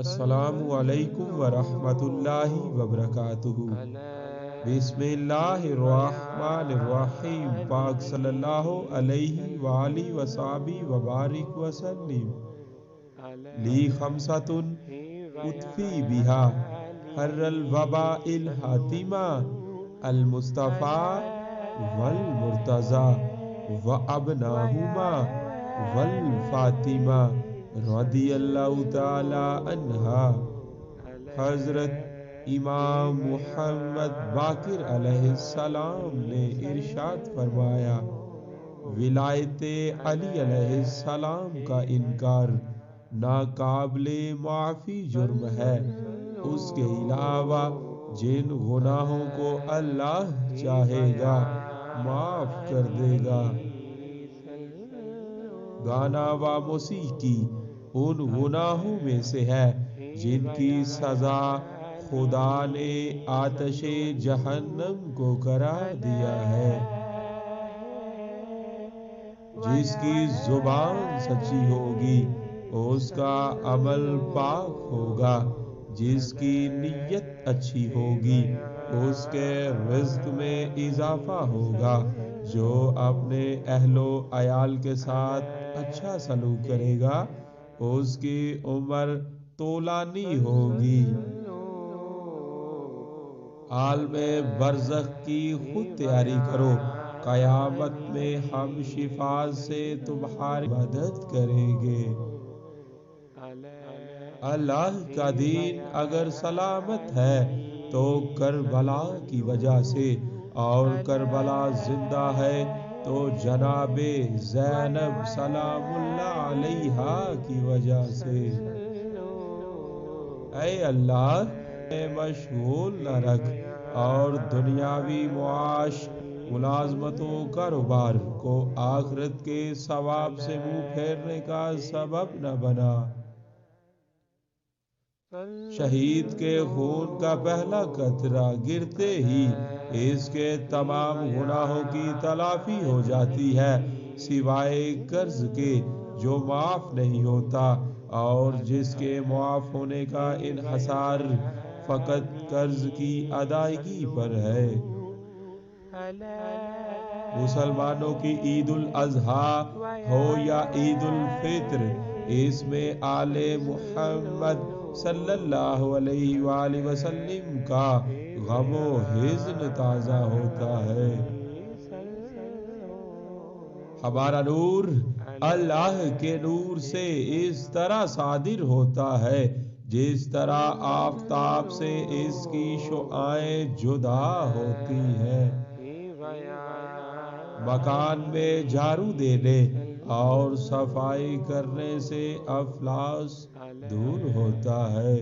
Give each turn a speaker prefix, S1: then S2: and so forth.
S1: السلام علیکم ورحمۃ اللہ وبرکاتہ۔ بسم اللہ الرحمن الرحیم۔ پاک صلی اللہ علیہ وآلہ وصحبہ وبارک وسلم۔ لی خمسۃ اطفی بہا حر الوباء الحاتمہ، المصطفیٰ والمرتضیٰ وابناہما والفاطمہ رضی اللہ تعالی عنہا۔ حضرت امام محمد باقر علیہ السلام نے ارشاد فرمایا، ولایت علی علیہ السلام کا انکار ناقابل معافی جرم ہے۔ اس کے علاوہ جن گناہوں کو اللہ چاہے گا معاف کر دے گا، گانا و موسیقی ان گناہوں میں سے ہے جن کی سزا خدا نے آتش جہنم کو قرار دیا ہے۔ جس کی زبان سچی ہوگی اس کا عمل پاک ہوگا، جس کی نیت اچھی ہوگی اس کے رزق میں اضافہ ہوگا، جو اپنے اہل و عیال کے ساتھ اچھا سلوک کرے گا اس کی عمر طولانی ہوگی۔ عالم برزخ کی خود تیاری کرو، قیامت میں ہم شفاعت سے تمہاری مدد کریں گے۔ اللہ کا دین اگر سلامت ہے تو کربلا کی وجہ سے، اور کربلا زندہ ہے تو جناب زینب سلام اللہ علیہا کی وجہ سے۔ اے اللہ مشغول نہ رکھ اور دنیاوی معاش، ملازمت و کاروبار کو آخرت کے ثواب سے منہ پھیرنے کا سبب نہ بنا۔ شہید کے خون کا پہلا قطرہ گرتے ہی اس کے تمام گناہوں کی تلافی ہو جاتی ہے، سوائے قرض کے جو معاف نہیں ہوتا، اور جس کے معاف ہونے کا انحصار فقط قرض کی ادائیگی پر ہے۔ مسلمانوں کی عید الاضحیٰ ہو یا عید الفطر، اس میں آل محمد صلی اللہ علیہ وآلہ وسلم کا غم و حزن تازہ ہوتا ہے۔ ہمارا نور اللہ کے نور سے اس طرح صادر ہوتا ہے جس طرح آفتاب سے اس کی شعاعیں جدا ہوتی ہیں۔ مکان میں جھاڑو دینے اور صفائی کرنے سے افلاس دور ہوتا ہے۔